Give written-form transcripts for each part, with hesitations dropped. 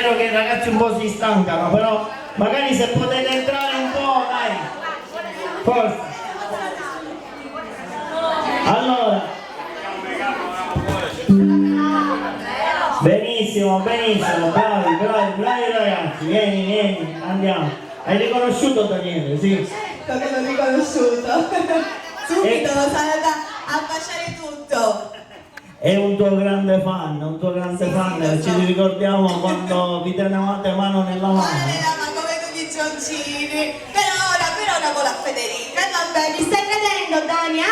Spero che i ragazzi un po' si stancano, però magari se potete entrare un po', dai, forza. Allora, benissimo, benissimo, bravi, bravi, bravi ragazzi, vieni, vieni, andiamo. Hai riconosciuto Daniele, sì? Certo che l'ho riconosciuto. Subito lo saluta a baciare tutto. È un tuo grande fan, un tuo grande fan, ci ricordiamo quando vi tenevate mano nella mano. Ma come con i Gioncini. Per ora con la Federica. Vabbè, mi stai credendo, Dani,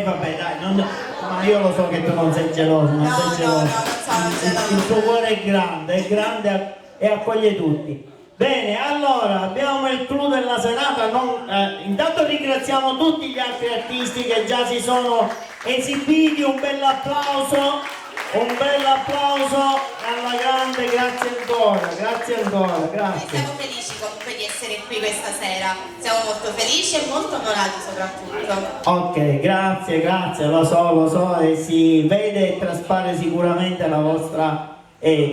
Vabbè dai, ma io lo so che tu non sei geloso, non sei geloso. No, non sono geloso. Il tuo cuore è grande e accoglie tutti. Bene, allora abbiamo il clou della serata. Intanto ringraziamo tutti gli altri artisti che già si sono esibiti, un bel applauso alla grande, grazie ancora, grazie. Siamo felici comunque di essere qui questa sera, siamo molto felici e molto onorati soprattutto. Ok, grazie, lo so e si vede e traspare sicuramente la vostra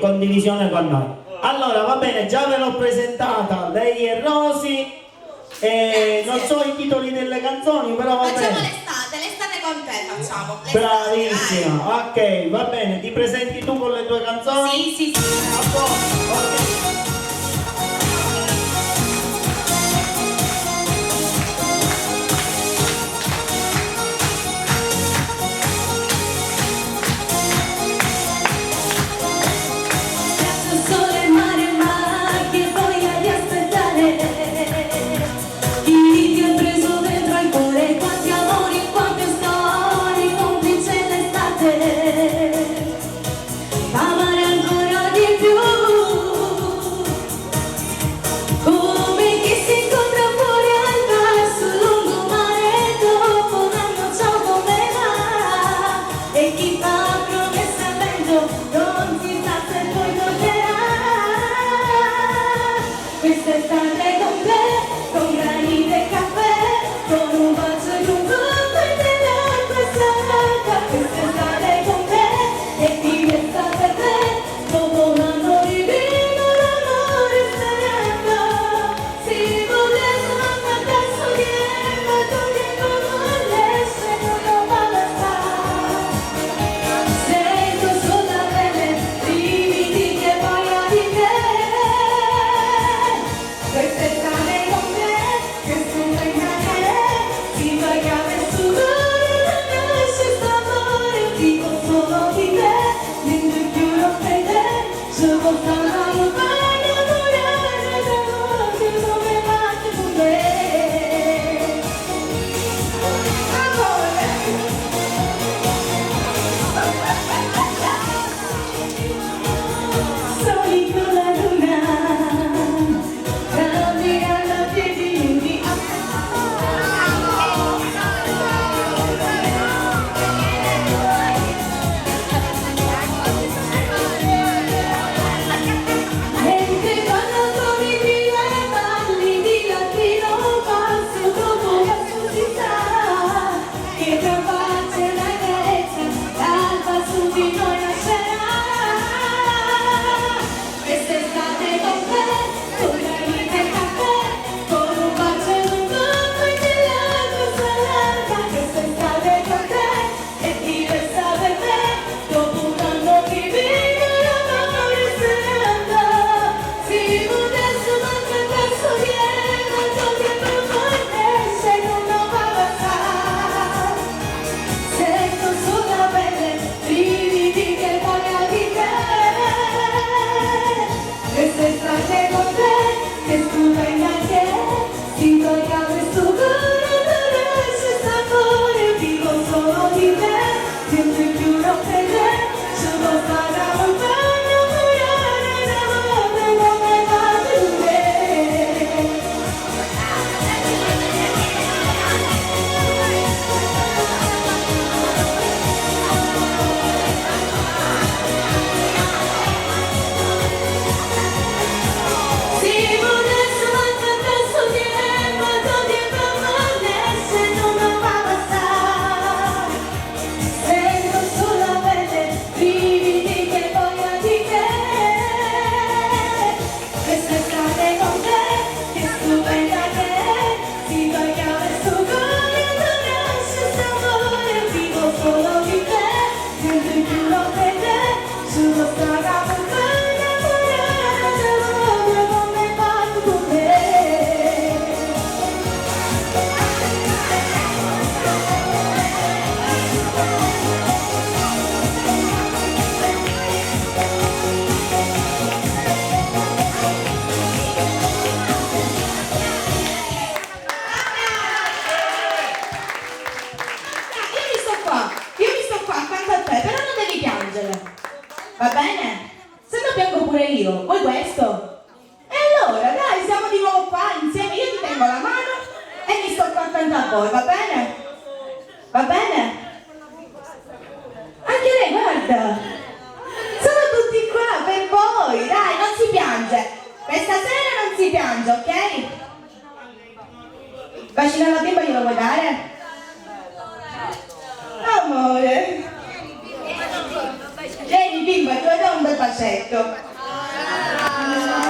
condivisione con noi. Allora, va bene, già ve l'ho presentata, lei è Rosy, non so i titoli delle canzoni, però va Facciamo bene. l'estate con te facciamo. Bravissima, ok, va bene, ti presenti tu con le tue canzoni? Sì. Ok. Amare ancora di più. piango pure io, vuoi questo? E allora, dai, siamo di nuovo qua insieme, io ti tengo la mano e mi sto qua accanto a voi, va bene? Va bene? Anche lei, guarda, sono tutti qua per voi, dai, non si piange. Questa sera non si piange, ok? Bacino alla bimba glielo vuoi dare? Amore. Vieni bimba, ti do un bel bacetto.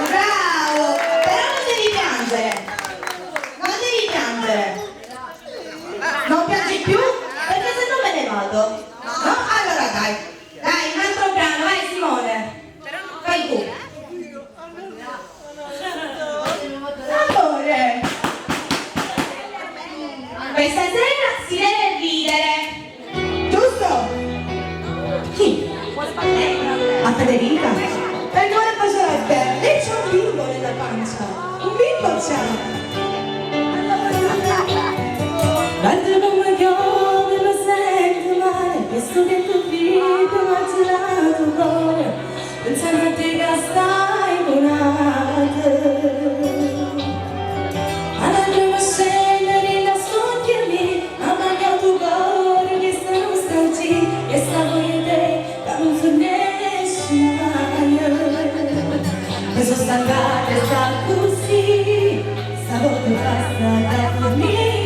Bravo! Però non devi piangere. Non devi piangere. Non piangi più? Perché se no me ne vado. No? Allora dai. Dai, un altro brano, vai Simone. Fai tu. Amore. Questa sera si deve ridere. Giusto? Chi? A Federica? Per quale faccio a te? Lei c'ha un bimbo nella pancia. Un bimbo c'ha. Quando non mi chiami mi sento male, questo che tu vivi mi ha girato il cuore, pensando a te che stai volando. Alla prima scena di nascondermi, ha mangiato il cuore, questa nostalgia, e stavo in te, che non finisce mai. Mi sono stancata e sta così, stavolta basta da dormire.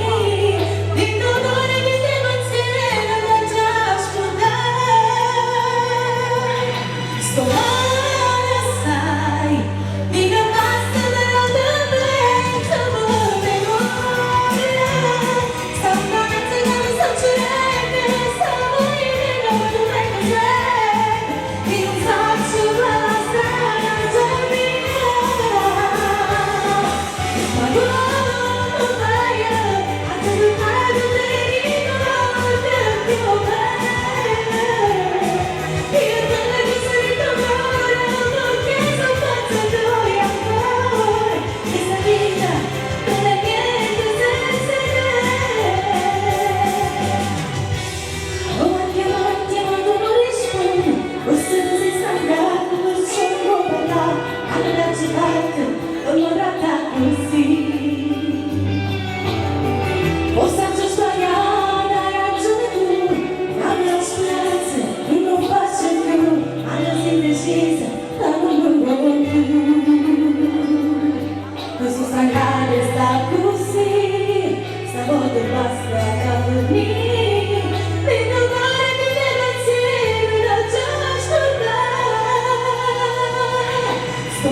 So